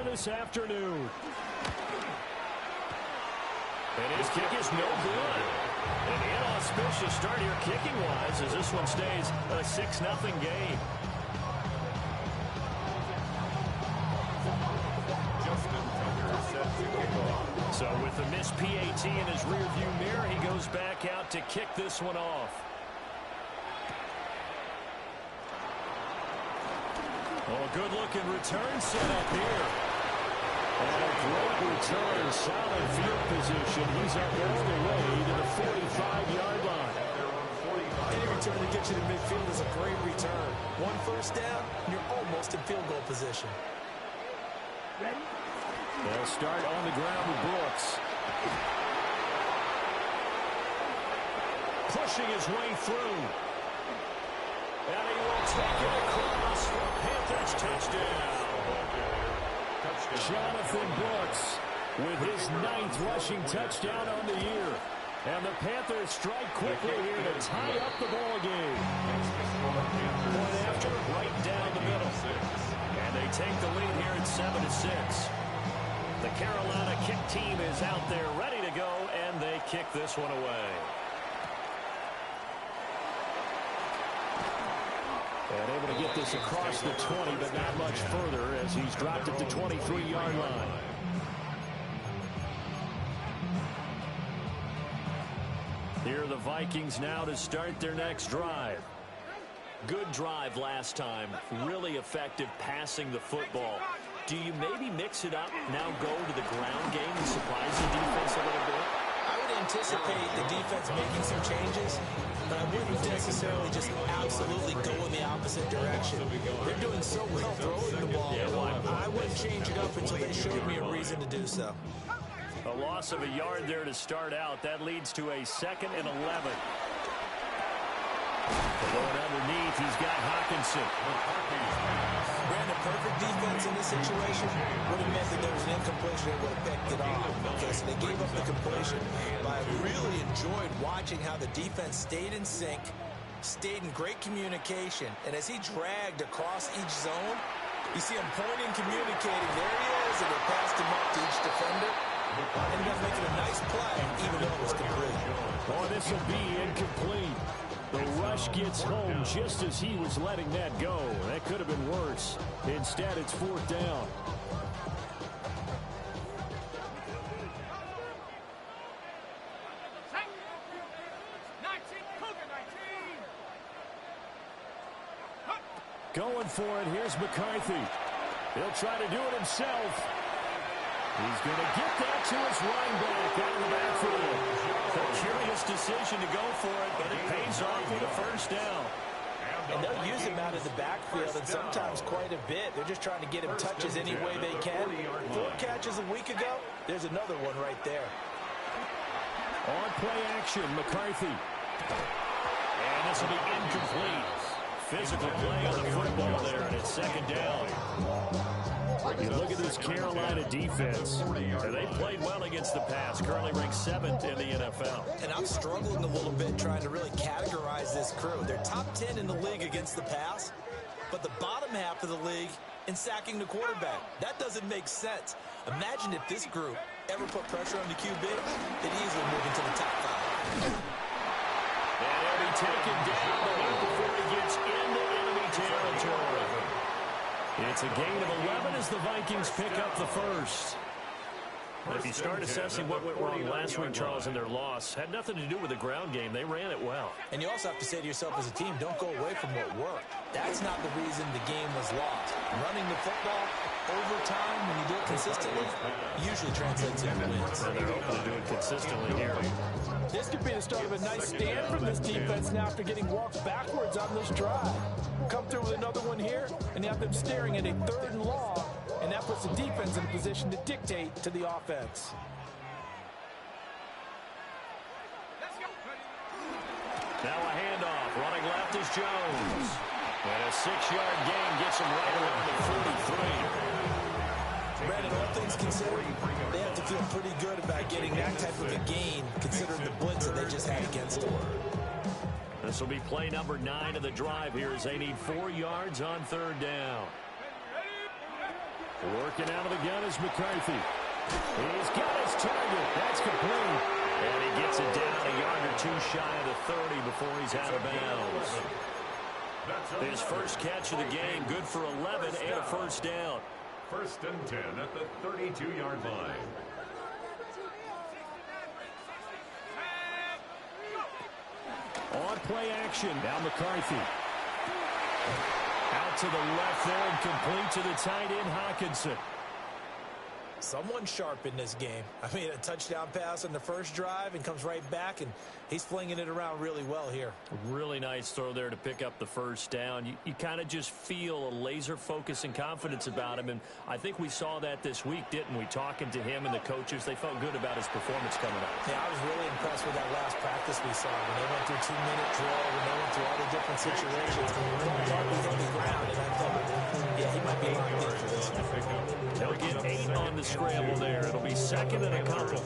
this afternoon. And his kick is no good. An inauspicious start here kicking-wise as this one stays a 6-0 game. So with the missed PAT in his rearview mirror, he goes back out to kick this one off. Oh, a good-looking return set up here. And a great return, solid field position. He's up all the way to the 45-yard line. Any return to get you to midfield is a great return. One first down, and you're almost in field goal position. They'll start on the ground with Brooks. Pushing his way through. And he will take it across for a Panthers touchdown. Jonathan Brooks with his 9th rushing touchdown on the year. And the Panthers strike quickly here to tie up the ball game. Point after, right down the middle. And they take the lead here at 7-6. The Carolina kick team is out there ready to go, and they kick this one away. And able to get this across the 20, but not much further as he's dropped at the 23-yard line. Here are the Vikings now to start their next drive. Good drive last time. Really effective passing the football. Do you maybe mix it up, now go to the ground game and surprise the defense a little bit? I would anticipate the defense making some changes, but I wouldn't necessarily just absolutely go in the opposite direction. They're doing so well throwing the ball. I wouldn't change it up until they showed me a reason to do so. A loss of a yard there to start out. That leads to a 2nd and 11. Going underneath, he's got Hawkinson. Brandon, perfect defense in this situation would have meant that there was an incompletion that would have picked it off. Okay, so they gave up the completion. But I really enjoyed watching how the defense stayed in sync, stayed in great communication, and as he dragged across each zone, you see him pointing, communicating. There he is, and they passed him up to each defender. Ended up making a nice play, even though it was complete. Oh, this will be incomplete. The rush gets home just as he was letting that go. That could have been worse. Instead, it's 4th down. Going for it. Here's McCarthy. He'll try to do it himself. He's going to get that to his running back out of the backfield. A curious decision to go for it, but it pays off with a first down. And they'll use him out of the backfield, and sometimes quite a bit. They're just trying to get him touches any way they can. 4 catches a week ago, there's another one right there. On play action, McCarthy. And this will be incomplete. Physical play on the football there, and it's 2nd down. You look at this Carolina defense. They played well against the pass. Currently ranked 7th in the NFL. And I'm struggling a little bit trying to really categorize this crew. They're top 10 in the league against the pass, but the bottom half of the league in sacking the quarterback. That doesn't make sense. Imagine if this group ever put pressure on the QB, they'd easily move into the top 5. And he'll be taken down before he gets into enemy territory. It's a gain of 11 as the Vikings pick up the first. But if you start assessing what went wrong last week, Charles, in their loss, had nothing to do with the ground game. They ran it well. And you also have to say to yourself as a team, don't go away from what worked. That's not the reason the game was lost. Running the football over time, when you do it consistently, usually translates into wins. And they're hoping to do it consistently here. This could be the start of a nice stand from this defense now after getting walked backwards on this drive. Come through with another one here, and you have them staring at a 3rd and long, and that puts the defense in a position to dictate to the offense. Now a handoff. Running left is Jones. And a 6-yard gain gets him right around the 43. Brandon, all things considered, they have to feel pretty good about getting that type of a gain, considering the blitz that they just had against them. This will be play number 9 of the drive here as they need 4 yards on 3rd down. Working out of the gun is McCarthy. He's got his target. That's complete. And he gets it down a yard or two shy of the 30 before he's out of bounds. His first catch of the game, good for 11 and a first down. 1st and 10 at the 32-yard line. On play action, now McCarthy. Out to the left there and complete to the tight end, Hawkinson. Someone sharp in this game. I mean, a touchdown pass on the first drive and comes right back, and he's flinging it around really well here. Really nice throw there to pick up the first down. You kind of just feel a laser focus and confidence about him, and I think we saw that this week, didn't we? Talking to him and the coaches, they felt good about his performance coming up. Yeah, I was really impressed with that last practice we saw when they went through 2-minute drill, when they went through all the different situations. Target hit the ground, and I thought, yeah, he might be locked in for this. They'll get 8 on the scramble there. It'll be 2nd and a couple.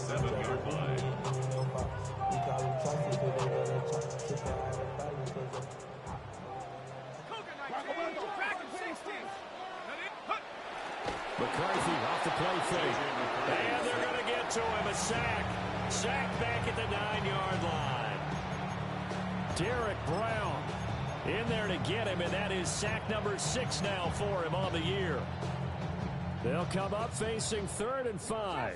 McCarthy off the play fake. And they're going to get to him. A sack. Sack back at the 9-yard line. Derek Brown in there to get him, and that is sack number 6 now for him on the year. They'll come up facing 3rd and 5.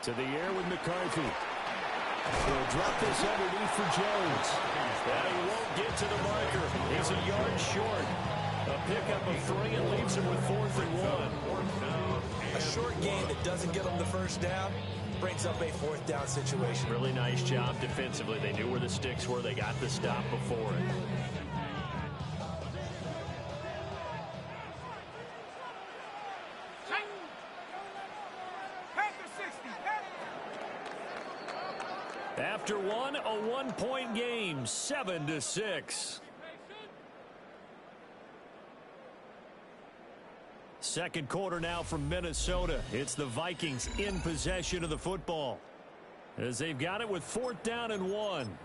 To the air with McCarthy. He'll drop this underneath for Jones. And he won't get to the marker. He's a yard short. A pickup of 3 and leaves him with 4th and 1. A short gain that doesn't get him the first down brings up a 4th down situation. Really nice job defensively. They knew where the sticks were. They got the stop before it. After one, a 1-point game, 7-6. Second quarter now from Minnesota. It's the Vikings in possession of the football as they've got it with 4th down and 1.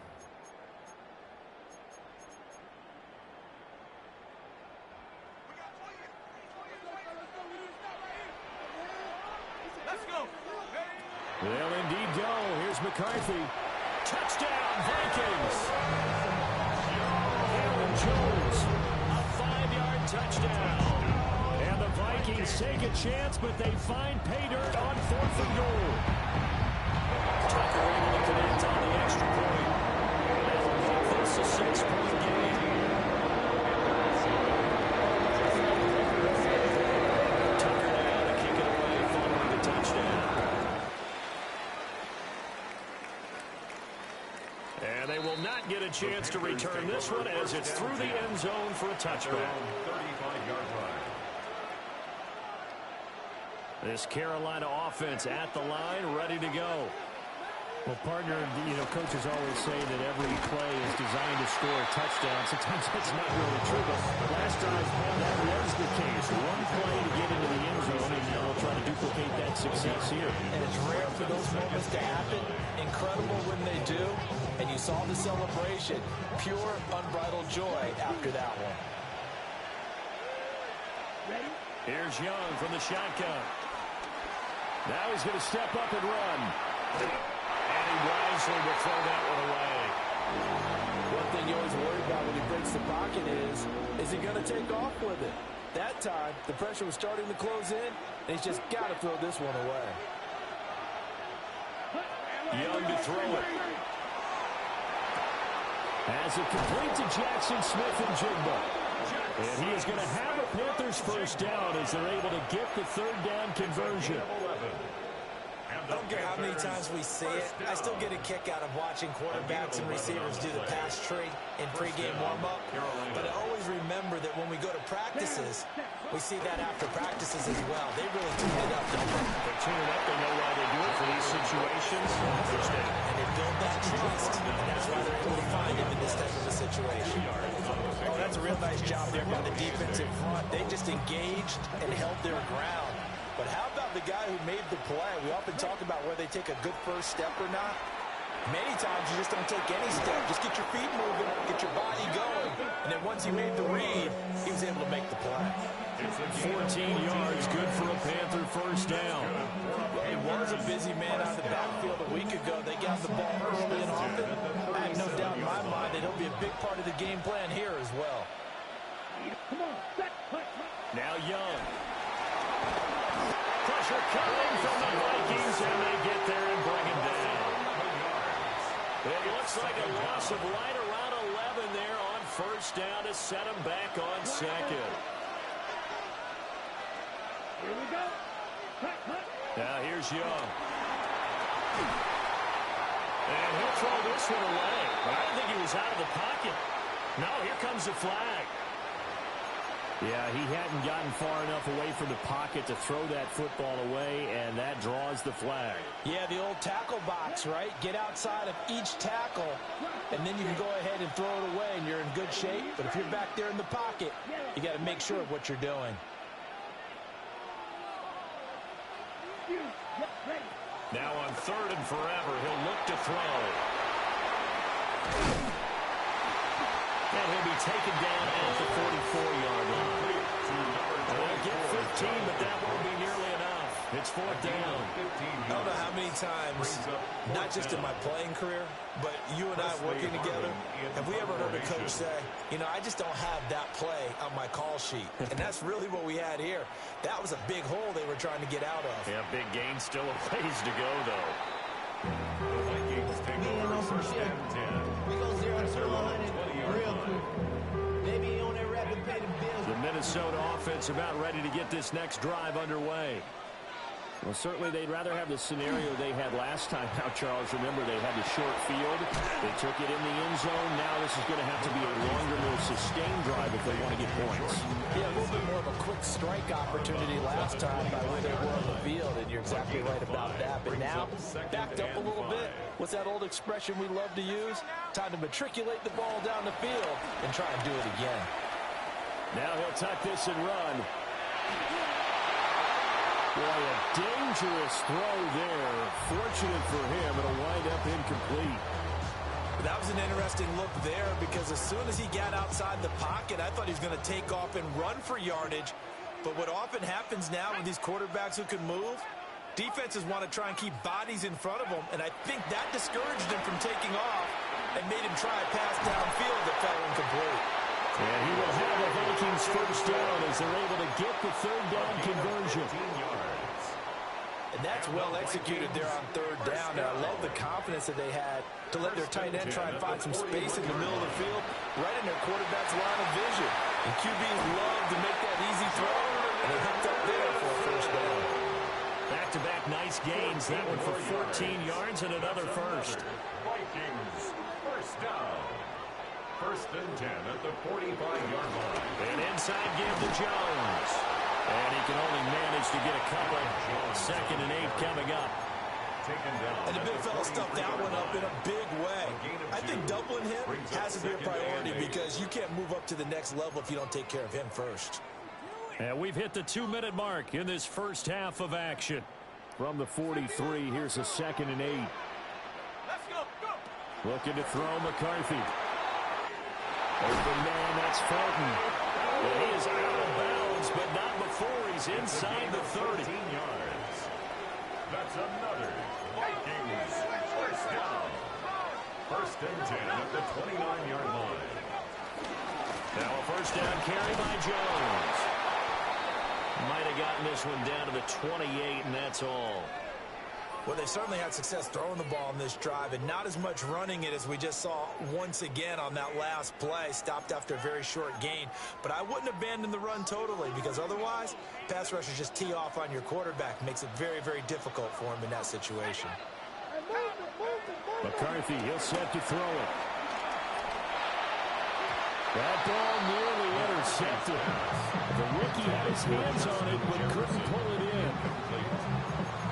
They'll indeed go. Here's McCarthy. Touchdown, Vikings. Aaron Jones, a 5-yard touchdown. And the Vikings take a chance, but they find pay dirt on 4th and goal. Tucker able to connect on the extra point. That'll make this a 6-point game. Tucker now to kick it away following the touchdown. And they will not get a chance to return this one as it's through the end zone for a touchback. 35-yard line. This Carolina offense at the line, ready to go. Well, partner, coaches always say that every play is designed to score a touchdown. Sometimes that's not really true, but last time that was the case. One play to get into the end zone, and now they'll try to duplicate that success here. And it's rare for those moments to happen. Incredible when they do. And you saw the celebration. Pure, unbridled joy after that one. Here's Young from the shotgun. Now he's going to step up and run. And he wisely will throw that one away. One thing you always worry about when he breaks the pocket is he going to take off with it? That time, the pressure was starting to close in, and he's just got to throw this one away. Young to throw it. As it complete to Jackson Smith and Jigba. And he is going to have a Panthers first down as they're able to get the 3rd down conversion. I don't care how many times we see it. I still get a kick out of watching quarterbacks and receivers do the pass tree in pregame warm-up. But I always remember that when we go to practices, we see that after practices as well. They really tune it up, don't they? They tune it up. They know why they do it for these situations. And they build that trust. And that's why they're able to find him in this type of a situation. Oh, that's a real nice job there by the defensive front. They just engaged and held their ground. But how about the guy who made the play? We often talk about whether they take a good first step or not. Many times you just don't take any step. Just get your feet moving, get your body going. And then once he made the read, he was able to make the play. 14 yards, good for a Panther first down. He was a busy man out of the backfield a week ago. They got the ball early and often. I have no doubt in my mind that he'll be a big part of the game plan here as well. Now Young. Pressure coming from the Vikings, and they get there and bring him down. It looks like a loss of right around 11 there on first down to set him back on second. Here we go. Now here's Young. And he'll throw this one away. But I don't think he was out of the pocket. No, here comes the flag. Yeah, he hadn't gotten far enough away from the pocket to throw that football away, and that draws the flag. Yeah, the old tackle box, right? Get outside of each tackle, and then you can go ahead and throw it away, and you're in good shape. But if you're back there in the pocket, you got to make sure of what you're doing. Now on third and forever, he'll look to throw. And he'll be taken down at the 44-yard line. They'll get 15, but that won't be nearly enough. It's fourth down. I don't know how many times, not just in my playing career, but you and I working together, have we ever heard a coach say, you know, I just don't have that play on my call sheet. And that's really what we had here. That was a big hole they were trying to get out of. Yeah, big gain, still a ways to go, though. The Vikings take over first and 10. We go 0 to 100 real quick. Maybe on that rapid pay to build. The Minnesota offense about ready to get this next drive underway. Well, certainly they'd rather have the scenario they had last time. Now, Charles, remember, they had the short field. They took it in the end zone. Now this is going to have to be a longer, more sustained drive if they want to get points. Yeah, a little bit more of a quick strike opportunity last time by where they were on the field, and you're exactly right about that. But now, backed up a little bit. What's that old expression we love to use? Time to matriculate the ball down the field and try and do it again. Now he'll tuck this and run. Boy, a dangerous throw there. Fortunate for him, it'll wind up incomplete. That was an interesting look there because as soon as he got outside the pocket, I thought he was going to take off and run for yardage. But what often happens now with these quarterbacks who can move, defenses want to try and keep bodies in front of them, and I think that discouraged him from taking off and made him try a pass downfield that fell incomplete. And he will have the Vikings first down as they're able to get the third down conversion. And that's well executed there on third down. And I love the confidence that they had to let their tight end try and find some space in the middle of the field, right in their quarterback's line of vision. And QBs love to make that easy throw, and they hooked up there for a first down. Back-to-back nice gains. That one for 14 yards and another first. Vikings first down. First and 10 at the 45-yard line. And inside give to Jones. And he can only manage to get a couple. Second and 8 coming up. Taken down. And the big fella stuffed that one up in a big way. I think doubling him has to be a priority because you can't move up to the next level if you don't take care of him first. And we've hit the 2-minute mark in this first half of action. From the 43, here's a second and 8. Let's go. Looking to throw McCarthy. Open man, that's Fulton. And he is out of bounds, but not before he's inside the 30. Yards. That's another Vikings first down. First and 10 at the 29-yard line. Now a first down carry by Jones. Might have gotten this one down to the 28, and that's all. Well, they certainly had success throwing the ball in this drive and not as much running it as we just saw once again on that last play. Stopped after a very short gain. But I wouldn't abandon the run totally because otherwise, pass rushers just tee off on your quarterback. Makes it very, very difficult for him in that situation. McCarthy, he'll set to throw it. That ball nearly intercepted. The rookie had his hands on it but couldn't pull it in.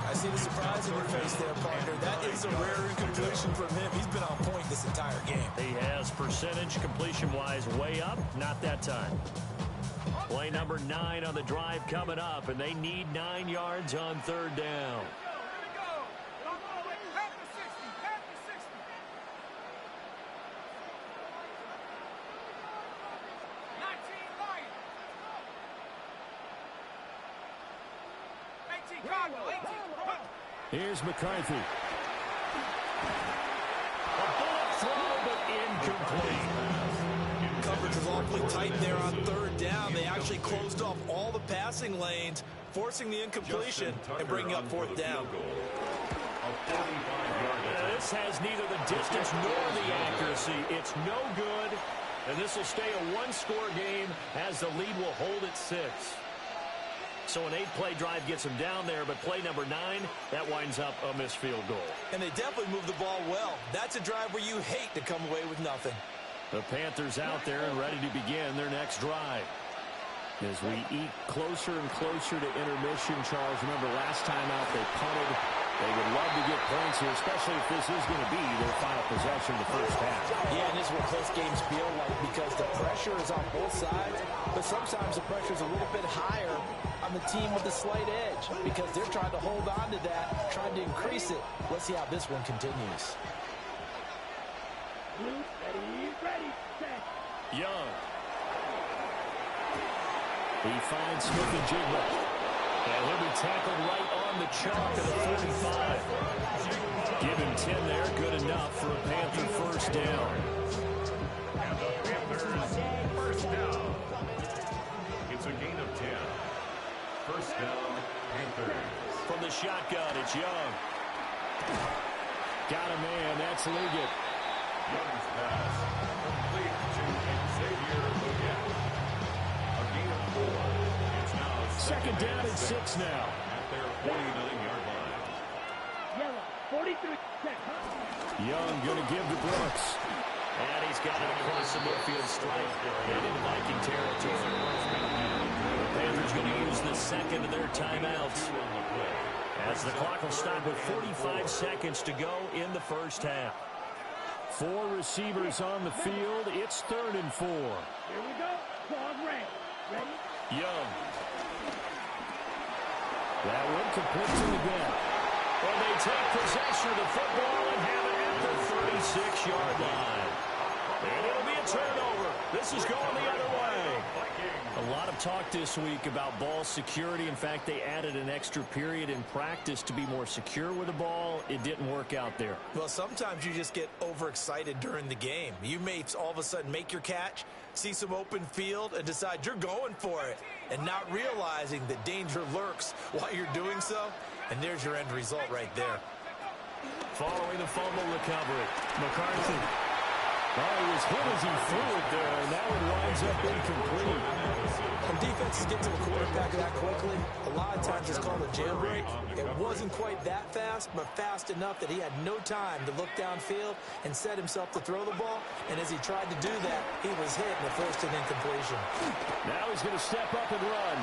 I see the surprise in your face there, partner. That is a rare incompletion from him. He's been on point this entire game. He has percentage completion-wise way up. Not that time. Play number 9 on the drive coming up, and they need 9 yards on third down. Here's McCarthy. A bullet throw, but incomplete. Coverage was awfully tight there on third down. They actually closed off all the passing lanes, forcing the incompletion and bringing up fourth down. This has neither the distance nor the accuracy. It's no good, and this will stay a one-score game as the lead will hold at 6. So an 8-play drive gets them down there, but play number 9, that winds up a missed field goal. And they definitely moved the ball well. That's a drive where you hate to come away with nothing. The Panthers out there and ready to begin their next drive. As we eat closer and closer to intermission, Charles, remember last time out they punted. They would love to get points here, especially if this is going to be their final possession of the first half. Yeah, and this is what close games feel like because the pressure is on both sides, but sometimes the pressure is a little bit higher on the team with the slight edge because they're trying to hold on to that, trying to increase it. Let's see how this one continues. Ready, set. Young. He finds Smith and Jigba. And he'll be tackled right on the chalk at the 45. Give him 10 there. Good enough for a Panther first down. And the Panthers first down. It's a gain of 10. First down, Panthers. From the shotgun, it's Young. Got a man. That's Liggett. Young's pass complete to Xavier Liggett. A gain of 4. It's now Second down and 6 now. At their 49-yard line. Yellow, 43, set. Young going to give to Brooks. And he's got it across the midfield stripe and in Viking territory. The Panthers going to use the second of their timeouts. As the clock will stop with 45 seconds to go in the first half. 4 receivers on the field. It's 3rd and 4. Here we go. Dog ready. Ready? Young. That one completes in the gap. Well, they take possession of the football and have it at the 36-yard line. And it'll be a turnover. This is going the other way. A lot of talk this week about ball security. In fact, they added an extra period in practice to be more secure with the ball. It didn't work out there. Well, sometimes you just get overexcited during the game. You may all of a sudden make your catch, see some open field, and decide you're going for it, and not realizing that danger lurks while you're doing so. And there's your end result right there. Following the fumble recovery, McCarthy. Oh, he was hit as he threw it there, and that one winds up incomplete. When defenses get to the quarterback that quickly, a lot of times it's called a jailbreak. It wasn't quite that fast, but fast enough that he had no time to look downfield and set himself to throw the ball. And as he tried to do that, he was hit and forced an incompletion. Now he's going to step up and run.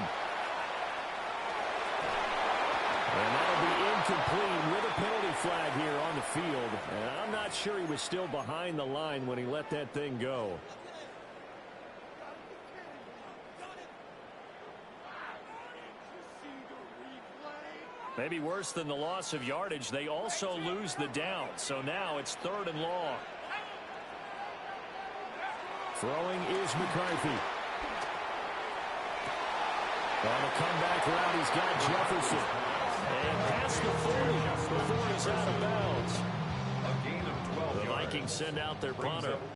And that'll be incomplete with a penalty flag here on the field. And I'm not sure he was still behind the line when he let that thing go. Maybe worse than the loss of yardage, they also lose the down. So now it's 3rd and long. Throwing is McCarthy. On the comeback route, he's got Jefferson. And past the 40 before he's out of bounds. A gain of 12 The yards. Vikings send out their punter.